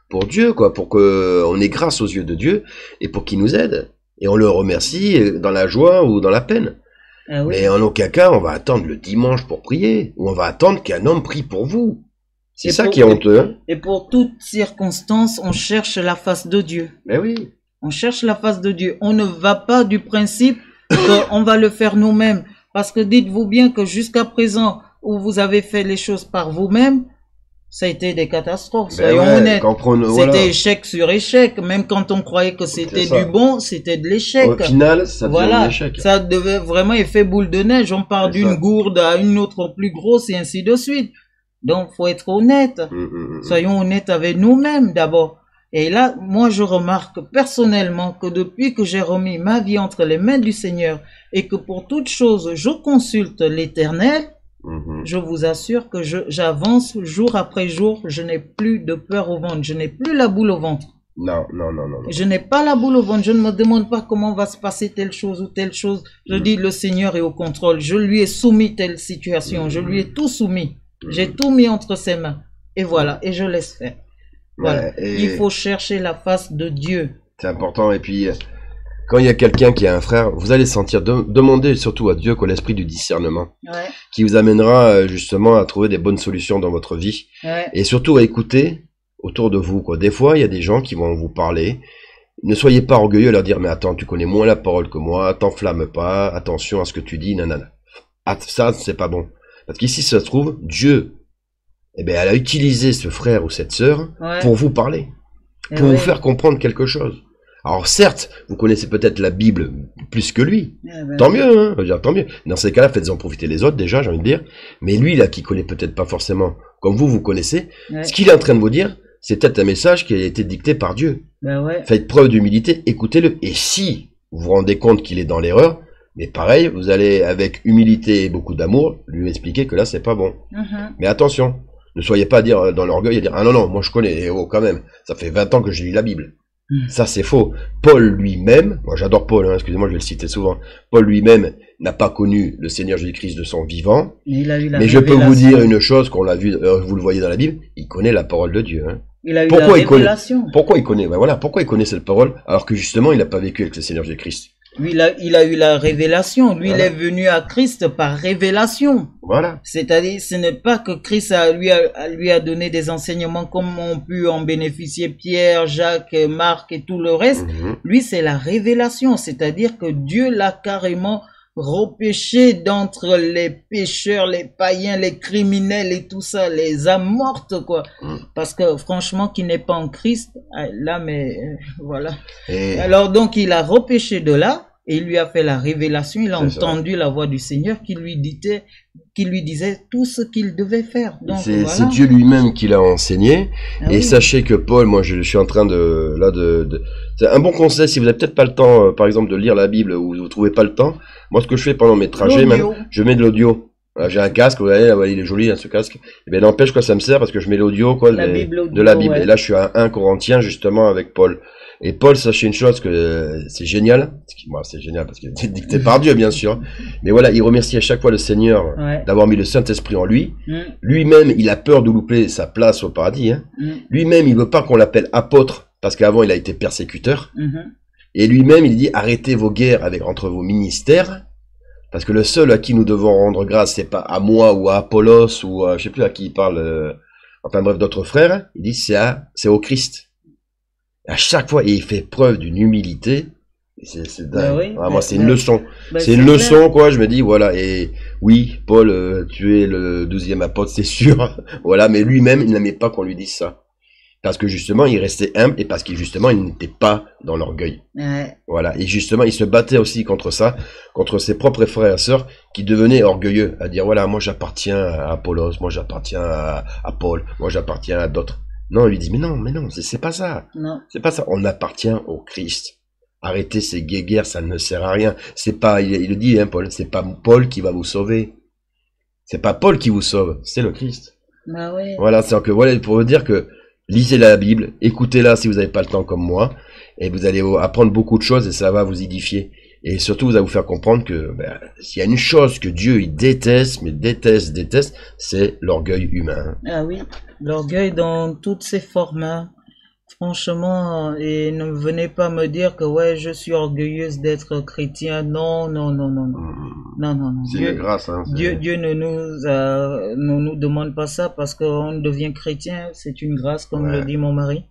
S1: Pour Dieu, quoi, pour qu'on ait grâce aux yeux de Dieu et pour qu'il nous aide. Et on le remercie dans la joie ou dans la peine.
S2: Ah oui.
S1: Mais en aucun cas, on va attendre le dimanche pour prier, ou on va attendre qu'un homme prie pour vous. C'est ça qui est honteux. Hein.
S2: Et pour toute circonstance, on cherche la face de Dieu.
S1: Mais oui.
S2: On cherche la face de Dieu. On ne va pas du principe qu'on va le faire nous-mêmes. Parce que dites-vous bien que jusqu'à présent, où vous avez fait les choses par vous-même, ça a été des catastrophes, soyons honnêtes. C'était échec sur échec. Même quand on croyait que c'était du bon, c'était de l'échec.
S1: Au final, ça devient un échec.
S2: Ça devait vraiment effet boule de neige. On part d'une gourde à une autre plus grosse et ainsi de suite. Donc, faut être honnête. Soyons honnêtes avec nous-mêmes d'abord. Et là, moi, je remarque personnellement que depuis que j'ai remis ma vie entre les mains du Seigneur et que pour toute chose, je consulte l'Éternel, je vous assure que j'avance jour après jour, je n'ai plus de peur au ventre, je n'ai plus la boule au ventre.
S1: Non.
S2: Je n'ai pas la boule au ventre, je ne me demande pas comment va se passer telle chose ou telle chose. Je dis, le Seigneur est au contrôle, je lui ai soumis telle situation, je lui ai tout soumis. J'ai tout mis entre ses mains. Et voilà, et je laisse faire. Voilà. Il faut chercher la face de Dieu.
S1: C'est important. Et puis, quand il y a quelqu'un qui a un frère, vous allez sentir, demandez surtout à Dieu qu'on l'esprit du discernement, qui vous amènera justement à trouver des bonnes solutions dans votre vie. Et surtout à écouter autour de vous, quoi. Des fois, il y a des gens qui vont vous parler. Ne soyez pas orgueilleux à leur dire, mais attends, tu connais moins la parole que moi, t'enflamme pas, attention à ce que tu dis, nanana. Ah, ça, c'est pas bon. Parce qu'ici, ça se trouve, Dieu, elle a utilisé ce frère ou cette sœur pour vous parler, pour vous faire comprendre quelque chose. Alors certes, vous connaissez peut-être la Bible plus que lui. Tant mieux, hein, je veux dire, tant mieux. Dans ces cas-là, faites-en profiter les autres déjà, j'ai envie de dire. Mais lui, là, qui connaît peut-être pas forcément comme vous connaissez, ce qu'il est en train de vous dire, c'est peut-être un message qui a été dicté par Dieu. Faites preuve d'humilité, écoutez-le. Et si vous vous rendez compte qu'il est dans l'erreur, mais pareil, vous allez avec humilité et beaucoup d'amour lui expliquer que là, c'est pas bon. Mais attention, ne soyez pas à dire dans l'orgueil, à dire, ah non, moi je connais, quand même, ça fait 20 ans que j'ai lu la Bible. Ça, c'est faux. Paul lui-même, moi j'adore Paul, excusez-moi, je vais le citer souvent, Paul lui-même n'a pas connu le Seigneur Jésus-Christ de son vivant, mais je peux vous dire une chose, qu'on l'a vu, vous le voyez dans la Bible, il connaît la parole de Dieu. Hein.
S2: Il a eu la révélation.
S1: Pourquoi il connaît pourquoi il connaît cette parole, alors que justement, il n'a pas vécu avec le Seigneur Jésus-Christ.
S2: Lui, il a eu la révélation. Lui, il est venu à Christ par révélation.
S1: Voilà.
S2: C'est-à-dire, ce n'est pas que Christ lui a donné des enseignements comme ont pu en bénéficier Pierre, Jacques, Marc et tout le reste. Lui, c'est la révélation. C'est-à-dire que Dieu l'a carrément repêché d'entre les pécheurs, les païens, les criminels et tout ça, les amortes, quoi. Parce que, franchement, qui n'est pas en Christ, là, mais, voilà. Alors, donc, il a repêché de là, et il lui a fait la révélation, il a entendu la voix du Seigneur qui lui disait tout ce qu'il devait faire. Donc,
S1: c'est Dieu lui-même qui l'a enseigné. Et sachez que Paul, moi, je suis en train c'est un bon conseil si vous n'avez peut-être pas le temps, par exemple, de lire la Bible ou vous trouvez pas le temps. Moi, ce que je fais pendant mes trajets, même, je mets de l'audio. Voilà, j'ai un casque, vous voyez, il est joli, ce casque. Et bien, n'empêche, quoi, ça me sert parce que je mets l'audio, quoi, de la Bible. Et là, je suis à 1 Corinthiens, justement, avec Paul. Et Paul, sachez une chose, que c'est génial. Moi, c'est génial parce qu'il est dicté par Dieu, bien sûr. Mais voilà, il remercie à chaque fois le Seigneur d'avoir mis le Saint-Esprit en lui. Lui-même, il a peur de louper sa place au paradis. Hein. Lui-même, il veut pas qu'on l'appelle apôtre parce qu'avant, il a été persécuteur. Et lui-même, il dit, arrêtez vos guerres entre vos ministères. Parce que le seul à qui nous devons rendre grâce, c'est pas à moi ou à Apollos ou à, je sais plus à qui il parle, enfin bref, d'autres frères. Il dit, c'est au Christ. À chaque fois, et il fait preuve d'une humilité. C'est dingue. Moi, c'est une leçon. C'est une leçon, quoi. Je me dis, voilà. Et oui, Paul, tu es le 12e apôtre, c'est sûr. Voilà. Mais lui-même, il n'aimait pas qu'on lui dise ça. Parce que justement, il restait humble et parce qu'il justement, il n'était pas dans l'orgueil. Voilà. Et justement, il se battait aussi contre ça, contre ses propres frères et sœurs qui devenaient orgueilleux, à dire, voilà, moi j'appartiens à Apollos, moi j'appartiens à Paul, moi j'appartiens à d'autres. Non, il lui dit, mais non, c'est pas ça.
S2: Non.
S1: C'est pas ça. On appartient au Christ. Arrêtez ces guéguerres, ça ne sert à rien. C'est pas, il le dit, hein, Paul, c'est pas Paul qui va vous sauver. C'est pas Paul qui vous sauve, c'est le Christ.
S2: Ouais.
S1: Voilà, c'est que, voilà, pour vous dire que, lisez la Bible, écoutez-la si vous n'avez pas le temps comme moi, Et vous allez apprendre beaucoup de choses et ça va vous édifier. Et surtout, vous allez vous faire comprendre que s'il y a une chose que Dieu il déteste, mais déteste, c'est l'orgueil humain.
S2: Ah oui, l'orgueil dans toutes ses formes. Franchement, et ne venez pas me dire que ouais, je suis orgueilleuse d'être chrétien. Non.
S1: C'est une grâce. Hein,
S2: Dieu ne nous demande pas ça parce qu'on devient chrétien. C'est une grâce, comme le dit mon mari.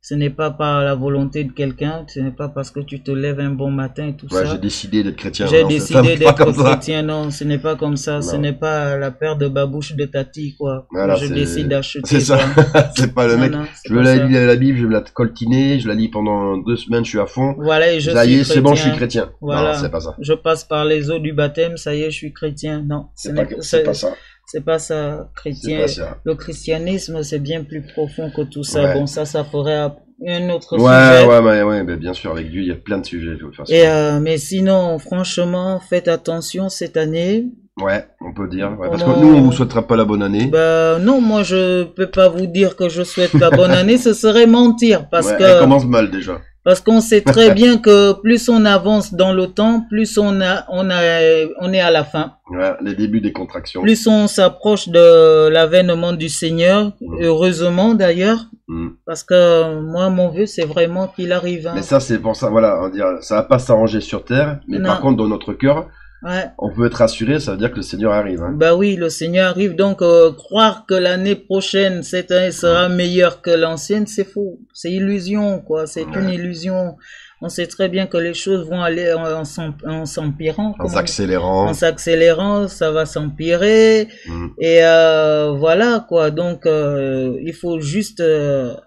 S2: Ce n'est pas par la volonté de quelqu'un, ce n'est pas parce que tu te lèves un bon matin et tout ça.
S1: J'ai décidé d'être chrétien.
S2: J'ai décidé d'être chrétien, non, ce n'est pas comme ça. Non. Ce n'est pas la paire de babouches de Tati, quoi.
S1: Voilà,
S2: je décide d'acheter.
S1: C'est ça. C'est pas le mec. Je veux la Bible, je vais la coltiner, je la lis pendant 2 semaines, je suis à fond.
S2: Voilà, et je suis
S1: chrétien. C'est bon, je suis chrétien.
S2: Voilà.
S1: Non, c'est pas ça.
S2: Je passe par les eaux du baptême, ça y est, je suis chrétien. Non,
S1: c'est pas ça.
S2: C'est pas ça, chrétien.
S1: Pas ça.
S2: Le christianisme, c'est bien plus profond que tout ça.
S1: Ouais.
S2: Bon, ça ferait un autre sujet.
S1: Ouais, mais bien sûr, avec Dieu, il y a plein de sujets.
S2: Mais sinon, franchement, faites attention cette année.
S1: Ouais, on peut dire. Ouais, parce que nous, on vous souhaitera pas la bonne année.
S2: Non, moi, je peux pas vous dire que je souhaite la bonne année. Ce serait mentir parce que.
S1: Elle commence mal déjà.
S2: Parce qu'on sait très bien que plus on avance dans le temps, plus on est à la fin.
S1: Ouais, les débuts des contractions.
S2: Plus on s'approche de l'avènement du Seigneur, heureusement d'ailleurs, parce que moi, mon vœu, c'est vraiment qu'il arrive. Hein.
S1: Mais ça, c'est pour ça, voilà, on va dire, ça va pas s'arranger sur terre, mais par contre, dans notre cœur, on peut être rassuré, ça veut dire que le Seigneur arrive. Hein.
S2: Bah oui, le Seigneur arrive, donc croire que l'année prochaine, cette année sera meilleure que l'ancienne, c'est faux, c'est illusion, quoi, c'est une illusion. On sait très bien que les choses vont aller en s'empirant.
S1: En s'accélérant.
S2: En s'accélérant, ça va s'empirer. Et voilà, quoi, donc il faut juste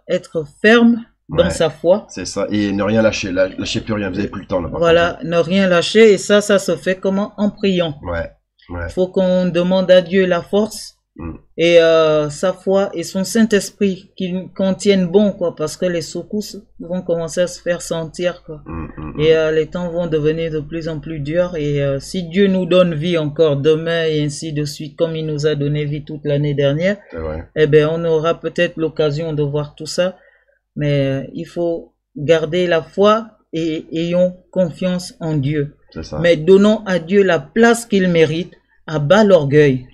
S2: être ferme dans sa foi.
S1: C'est ça, et ne rien lâcher, lâchez plus rien, vous n'avez plus le temps. Là,
S2: voilà, ne rien lâcher, et ça se fait comment? En priant. Il faut qu'on demande à Dieu la force, et sa foi et son Saint-Esprit qui contiennent bon, quoi, parce que les secousses vont commencer à se faire sentir, quoi. Et les temps vont devenir de plus en plus durs, et si Dieu nous donne vie encore demain, et ainsi de suite, comme il nous a donné vie toute l'année dernière, eh ben, on aura peut-être l'occasion de voir tout ça. Mais il faut garder la foi et ayons confiance en Dieu. Mais donnons à Dieu la place qu'il mérite. À bas l'orgueil.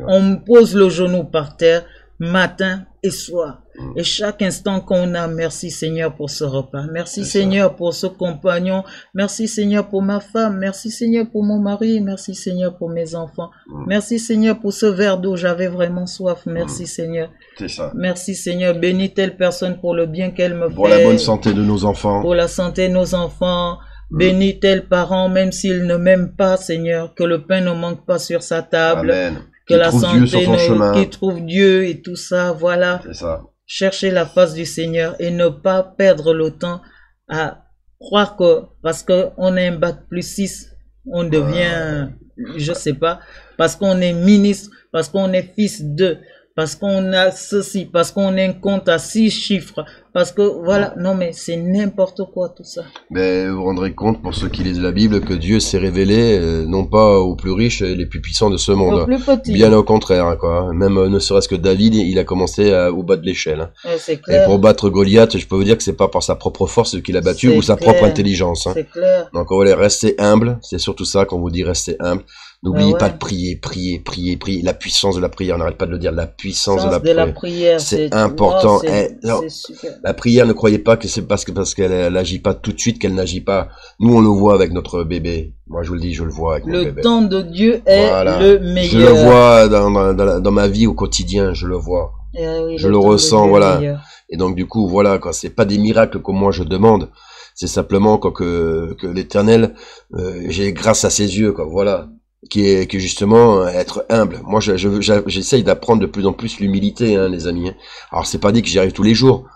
S2: On pose le genou par terre matin et soir. Et chaque instant qu'on a, merci Seigneur pour ce repas. Merci Seigneur pour ce compagnon. Merci Seigneur pour ma femme. Merci Seigneur pour mon mari. Merci Seigneur pour mes enfants. Merci Seigneur pour ce verre d'eau. J'avais vraiment soif. Merci Seigneur.
S1: C'est ça.
S2: Merci Seigneur. Bénis telle personne pour le bien qu'elle me fait.
S1: Pour la bonne santé de nos enfants.
S2: Pour la santé de nos enfants. Bénis tel parent, même s'il ne m'aime pas, Seigneur, que le pain ne manque pas sur sa table.
S1: Amen.
S2: Que la santé, qu'il trouve Dieu et tout ça, voilà.
S1: C'est ça.
S2: Chercher la face du Seigneur et ne pas perdre le temps à croire que parce qu'on a un bac+6, on devient, je sais pas, parce qu'on est ministre, parce qu'on est fils de, parce qu'on a ceci, parce qu'on a un compte à 6 chiffres, parce que voilà, non mais c'est n'importe quoi tout ça.
S1: Mais vous vous rendrez compte, pour ceux qui lisent la Bible, que Dieu s'est révélé non pas aux plus riches et les plus puissants de ce monde,
S2: aux plus petits.
S1: Bien au contraire, quoi. Même ne serait-ce que David, il a commencé au bas de l'échelle.
S2: C'est clair.
S1: Et pour battre Goliath, je peux vous dire que c'est pas par sa propre force qu'il a battu ou sa propre intelligence.
S2: C'est clair.
S1: Donc on va rester humble, c'est surtout ça qu'on vous dit, rester humble. N'oubliez pas de prier. La puissance de la prière, on n'arrête pas de le dire, la puissance de la prière. C'est important. La prière, ne croyez pas que c'est parce qu'elle n'agit pas tout de suite qu'elle n'agit pas. Nous, on le voit avec notre bébé. Moi, je vous le dis, je le vois avec mon bébé.
S2: Le temps de Dieu est le meilleur.
S1: Je le vois dans ma vie au quotidien, je le vois. Je le ressens, voilà. Et donc, du coup, voilà, quoi. C'est pas des miracles que moi je demande. C'est simplement que l'Éternel, j'ai grâce à ses yeux, quoi. Voilà. Qui est justement être humble. Moi, j'essaye d'apprendre de plus en plus l'humilité, hein, les amis. Alors, c'est pas dit que j'y arrive tous les jours,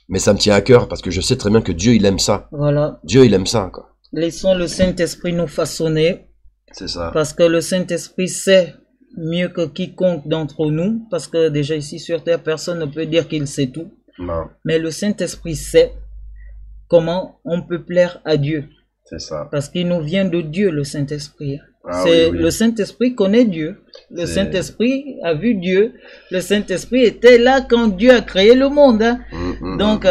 S1: mais ça me tient à cœur parce que je sais très bien que Dieu, il aime ça.
S2: Voilà.
S1: Dieu, il aime ça, quoi.
S2: Laissons le Saint-Esprit nous façonner.
S1: C'est ça.
S2: Parce que le Saint-Esprit sait mieux que quiconque d'entre nous, parce que déjà ici sur terre, personne ne peut dire qu'il sait tout.
S1: Non.
S2: Mais le Saint-Esprit sait comment on peut plaire à Dieu.
S1: C'est ça.
S2: Parce qu'il nous vient de Dieu, le Saint-Esprit. Oui. Le Saint-Esprit connaît Dieu. Le Saint-Esprit a vu Dieu. Le Saint-Esprit était là quand Dieu a créé le monde. Hein. Donc,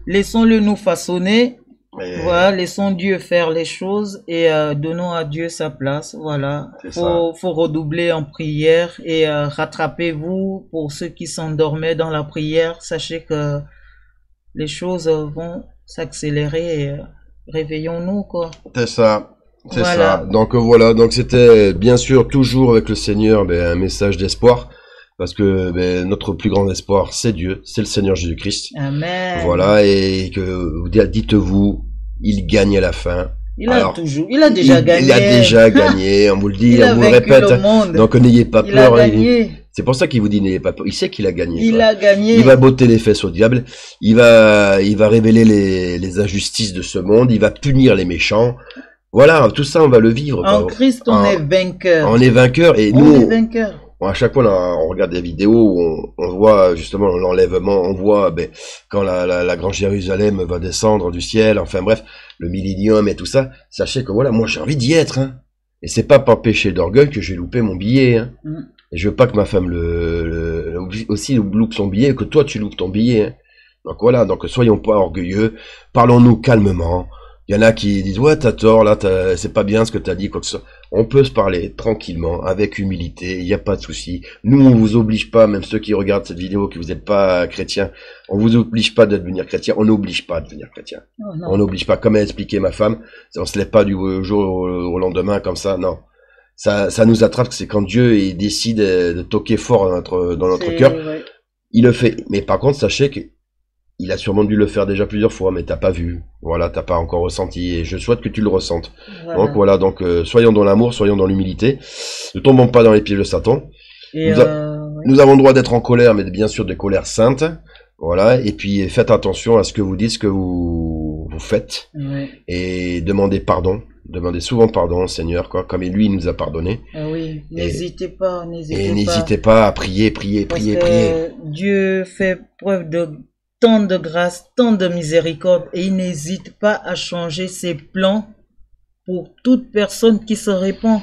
S2: laissons-le nous façonner Voilà, laissons Dieu faire les choses et donnons à Dieu sa place. Voilà, faut redoubler en prière et rattrapez-vous pour ceux qui s'endormaient dans la prière. Sachez que les choses vont s'accélérer et réveillons-nous, quoi.
S1: C'est ça. C'est ça. Donc voilà, donc c'était bien sûr toujours avec le Seigneur un message d'espoir. Parce que notre plus grand espoir, c'est Dieu, c'est le Seigneur Jésus-Christ.
S2: Amen.
S1: Voilà, et que dites-vous, il gagne à la fin.
S2: Il a déjà gagné.
S1: Il a déjà gagné, on vous le dit, on vous le répète. Donc n'ayez pas peur. C'est pour ça qu'il vous dit n'ayez pas peur. Il sait qu'il a gagné.
S2: Il a gagné.
S1: Il va botter les fesses au diable. Il va révéler les injustices de ce monde. Il va punir les méchants. Voilà, tout ça, on va le vivre.
S2: En Christ, on est vainqueur.
S1: On est vainqueur et nous.
S2: On est vainqueur.
S1: À chaque fois, on regarde des vidéos où on voit justement l'enlèvement, on voit quand la grande Jérusalem va descendre du ciel, enfin bref, le millénium et tout ça. Sachez que voilà, moi j'ai envie d'y être, hein. Et c'est pas par péché d'orgueil que j'ai loupé mon billet, hein. Et je veux pas que ma femme aussi loupe son billet, et que toi tu loupes ton billet, hein. Donc voilà, donc soyons pas orgueilleux, parlons-nous calmement. Il y en a qui disent ouais t'as tort là, c'est pas bien ce que t'as dit, quoi que ce soit. On peut se parler tranquillement, avec humilité, il n'y a pas de souci. Nous on vous oblige pas, même ceux qui regardent cette vidéo, que vous n'êtes pas chrétien, on vous oblige pas de devenir chrétien, on n'oblige pas de devenir chrétien. On n'oblige pas, comme a expliqué ma femme, on se lève pas du jour au lendemain comme ça, non. Ça nous attrape, c'est quand Dieu il décide de toquer fort dans notre cœur, il le fait. Mais par contre sachez que il a sûrement dû le faire déjà plusieurs fois, mais t'as pas vu. Voilà, t'as pas encore ressenti. Et je souhaite que tu le ressentes. Voilà. Donc soyons dans l'amour, soyons dans l'humilité. Ne tombons pas dans les pieds de Satan. Nous avons le droit d'être en colère, mais bien sûr des colères saintes. Voilà. Et puis faites attention à ce que vous dites, ce que vous faites. Et demandez pardon. Demandez souvent pardon au Seigneur, quoi, comme lui nous a pardonné.
S2: Oui, n'hésitez pas.
S1: Et n'hésitez pas à prier.
S2: Dieu fait preuve de tant de grâce, tant de miséricorde, et il n'hésite pas à changer ses plans pour toute personne qui se répand.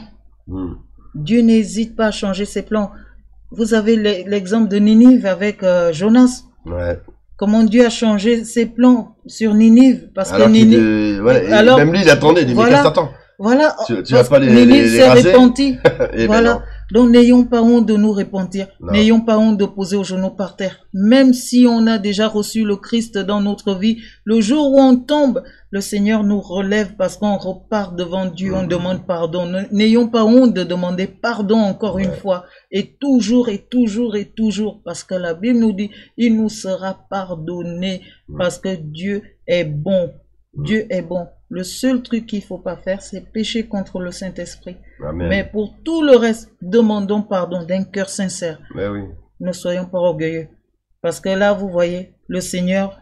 S2: Dieu n'hésite pas à changer ses plans. Vous avez l'exemple de Ninive avec Jonas. Comment Dieu a changé ses plans sur Ninive, parce que Ninive...
S1: même lui, il attendait, mais qu'est-ce que t'attends ?
S2: Voilà,
S1: tu vas pas
S2: Ninive s'est répenti.
S1: Voilà.
S2: Donc n'ayons pas honte de nous repentir, n'ayons pas honte de poser aux genoux par terre. Même si on a déjà reçu le Christ dans notre vie, le jour où on tombe, le Seigneur nous relève parce qu'on repart devant Dieu, on demande pardon. N'ayons pas honte de demander pardon encore une fois, et toujours, parce que la Bible nous dit, il nous sera pardonné, parce que Dieu est bon. Dieu est bon. Le seul truc qu'il ne faut pas faire, c'est pécher contre le Saint-Esprit. Mais pour tout le reste, demandons pardon d'un cœur sincère. Ne soyons pas orgueilleux. Parce que là, vous voyez, le Seigneur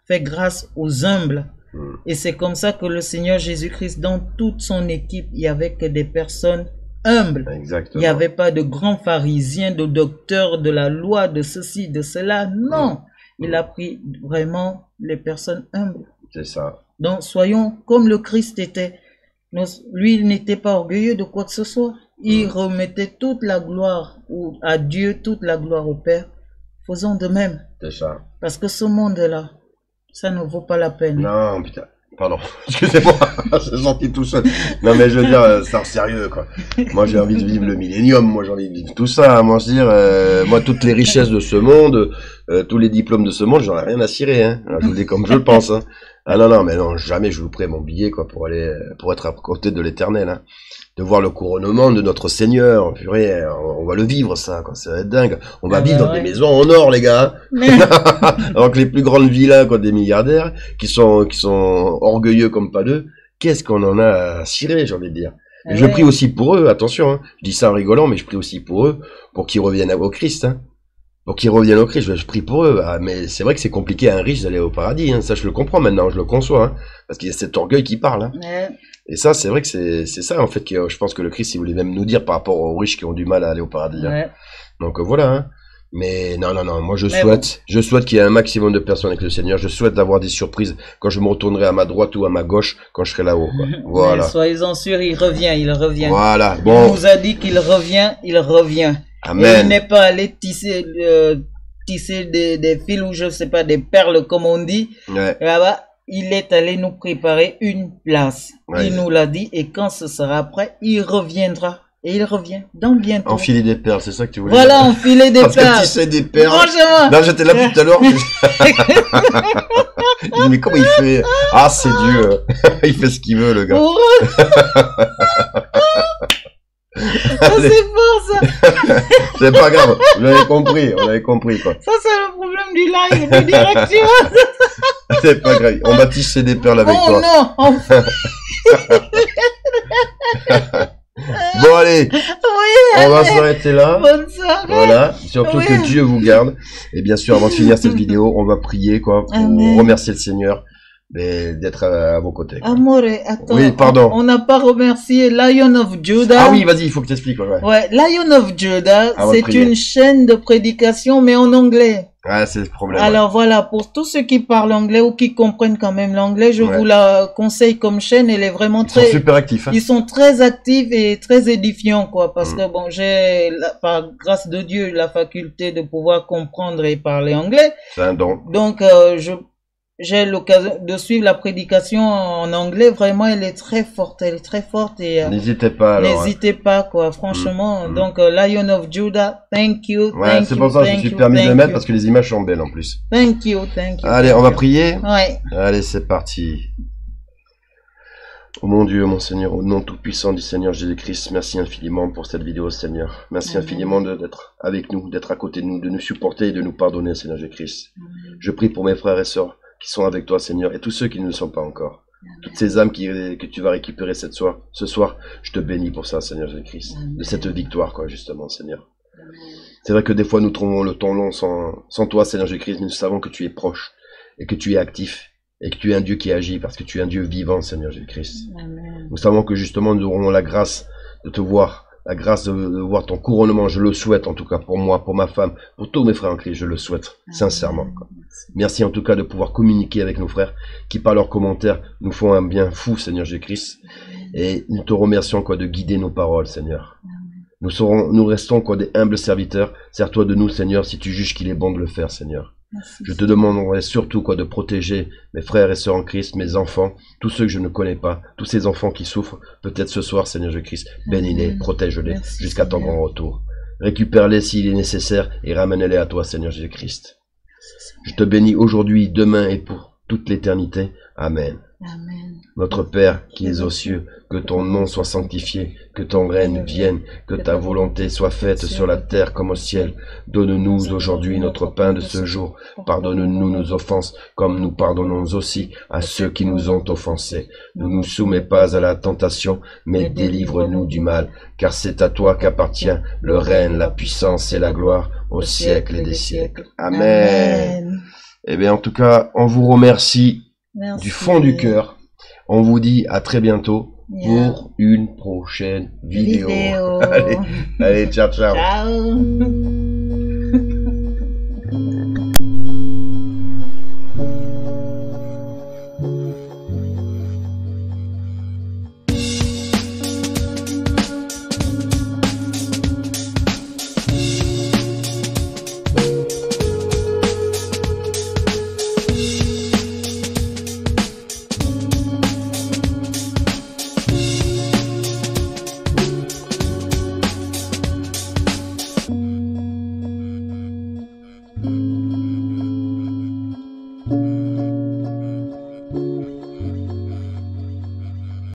S2: fait grâce aux humbles. Et c'est comme ça que le Seigneur Jésus-Christ, dans toute son équipe, il n'y avait que des personnes humbles. Il n'y avait pas de grands pharisiens, de docteurs de la loi, de ceci, de cela. Non, il a pris vraiment les personnes humbles.
S1: C'est ça.
S2: Donc, soyons comme le Christ était. Lui, il n'était pas orgueilleux de quoi que ce soit. Il remettait toute la gloire à Dieu, toute la gloire au Père. Faisons de même.
S1: C'est ça.
S2: Parce que ce monde-là, ça ne vaut pas la peine.
S1: Non, putain. Pardon, excusez-moi, j'ai senti tout seul. Non mais je veux dire, c'est sérieux quoi. Moi j'ai envie de vivre le millénium, moi j'ai envie de vivre tout ça. Moi je veux dire, moi toutes les richesses de ce monde, tous les diplômes de ce monde, j'en ai rien à cirer. Hein. Alors, je vous le dis comme je le pense. Hein. Ah non, mais non, jamais je louperai mon billet quoi pour être à côté de l'éternel. Hein. De voir le couronnement de notre Seigneur, purée, on va le vivre ça, quoi, ça va être dingue. On va vivre dans des maisons en or, les gars. Donc les plus grandes villas, quoi, des milliardaires, qui sont orgueilleux comme pas deux, qu'est-ce qu'on en a à cirer, j'ai envie de dire. Et je prie aussi pour eux, attention, hein. Je dis ça en rigolant, mais je prie aussi pour eux, pour qu'ils reviennent au Christ, hein. Pour qu'ils reviennent au Christ, je prie pour eux. Ah, mais c'est vrai que c'est compliqué à un riche d'aller au paradis, hein. Ça je le comprends maintenant, je le conçois, hein. Parce qu'il y a cet orgueil qui parle, hein. Et ça, c'est vrai que c'est ça, en fait, que je pense que le Christ, il voulait même nous dire par rapport aux riches qui ont du mal à aller au paradis. Hein. Donc voilà, hein. Mais non, moi je souhaite qu'il y ait un maximum de personnes avec le Seigneur. Je souhaite d'avoir des surprises quand je me retournerai à ma droite ou à ma gauche quand je serai là-haut. Voilà.
S2: Soyez-en sûrs, il revient.
S1: Voilà. Bon.
S2: Il nous a dit qu'il revient.
S1: Amen.
S2: Et il n'est pas allé tisser des fils ou je sais pas, des perles comme on dit. Là-bas. il est allé nous préparer une place. Il nous l'a dit et quand ce sera prêt, il reviendra. Et il revient donc bientôt.
S1: Enfiler des perles, c'est ça que tu voulais
S2: dire. Voilà, enfiler des perles.
S1: Parce que tu sais des perles. Franchement. Non, j'étais là tout à l'heure. Mais comment il fait? Ah, c'est Dieu. Il fait ce qu'il veut, le gars.
S2: C'est fort, ça.
S1: C'est pas grave, on avait compris, quoi.
S2: Ça, c'est le problème du live, de direct, tu vois.
S1: C'est pas grave, on va tisser des perles avec toi.
S2: Oh non.
S1: Bon allez, on va s'arrêter là.
S2: Bonne soirée.
S1: Voilà, surtout que Dieu vous garde. Et bien sûr, avant de finir cette vidéo, on va prier quoi pour remercier le Seigneur d'être à vos côtés.
S2: Amore, attends.
S1: Oui, pardon.
S2: On n'a pas remercié Lion of Judah.
S1: Ah oui, vas-y, il faut que tu expliques.
S2: Ouais, Lion of Judah, c'est une chaîne de prédication, mais en anglais.
S1: Ouais, c'est le problème.
S2: Alors voilà, pour tous ceux qui parlent anglais ou qui comprennent quand même l'anglais, je vous la conseille comme chaîne. Elle est vraiment très...
S1: Ils sont super actifs. Hein.
S2: Ils sont très actifs et très édifiants, quoi. Parce que bon, j'ai, par grâce de Dieu, la faculté de pouvoir comprendre et parler anglais.
S1: C'est un don.
S2: Donc, j'ai l'occasion de suivre la prédication en anglais. Vraiment, elle est très forte. Elle est très forte et
S1: n'hésitez pas. Alors,
S2: n'hésitez pas, quoi. Franchement. Donc, Lion of Judah, thank you.
S1: Ouais, c'est pour ça que je me suis permis de le mettre parce que les images sont belles en plus.
S2: Thank you.
S1: Allez, on va prier.
S2: Ouais.
S1: Allez, c'est parti. Oh mon Dieu, mon Seigneur, au nom tout-puissant du Seigneur Jésus-Christ, merci infiniment pour cette vidéo, Seigneur. Merci infiniment d'être avec nous, d'être à côté de nous, de nous supporter et de nous pardonner, Seigneur Jésus-Christ. Je prie pour mes frères et sœurs qui sont avec toi, Seigneur, et tous ceux qui ne le sont pas encore. Toutes ces âmes que tu vas récupérer ce soir, je te bénis pour ça, Seigneur Jésus-Christ, de cette victoire, quoi, justement, Seigneur. C'est vrai que des fois, nous trouvons le temps long sans toi, Seigneur Jésus-Christ, mais nous savons que tu es proche, et que tu es actif, et que tu es un Dieu qui agit, parce que tu es un Dieu vivant, Seigneur Jésus-Christ. Nous savons que, justement, nous aurons la grâce de te voir, la grâce de voir ton couronnement, je le souhaite en tout cas pour moi, pour ma femme, pour tous mes frères en Christ, je le souhaite sincèrement. Quoi. Merci en tout cas de pouvoir communiquer avec nos frères qui par leurs commentaires nous font un bien fou, Seigneur Jésus-Christ. Et nous te remercions quoi de guider nos paroles, Seigneur. Nous restons quoi des humbles serviteurs. Sers-toi de nous, Seigneur, si tu juges qu'il est bon de le faire, Seigneur. Je te demanderai surtout quoi de protéger mes frères et sœurs en Christ, mes enfants, tous ceux que je ne connais pas, tous ces enfants qui souffrent, peut-être ce soir, Seigneur Jésus-Christ, bénis-les, protège-les jusqu'à ton grand retour. Récupère-les s'il est nécessaire et ramène-les à toi, Seigneur Jésus-Christ. Je te bénis aujourd'hui, demain et pour toute l'éternité. Amen.
S2: Amen.
S1: Notre Père qui es aux cieux, que ton nom soit sanctifié, que ton règne vienne, que ta volonté soit faite sur la terre comme au ciel. Donne-nous aujourd'hui notre pain de ce jour. Pardonne-nous nos offenses, comme nous pardonnons aussi à ceux qui nous ont offensés. Ne nous soumets pas à la tentation, mais délivre-nous du mal, car c'est à toi qu'appartient le règne, la puissance et la gloire au siècle et des siècles. Amen. Eh bien, en tout cas, on vous remercie. Merci. Du fond du cœur, on vous dit à très bientôt pour une prochaine vidéo. Allez, ciao.
S2: Ciao.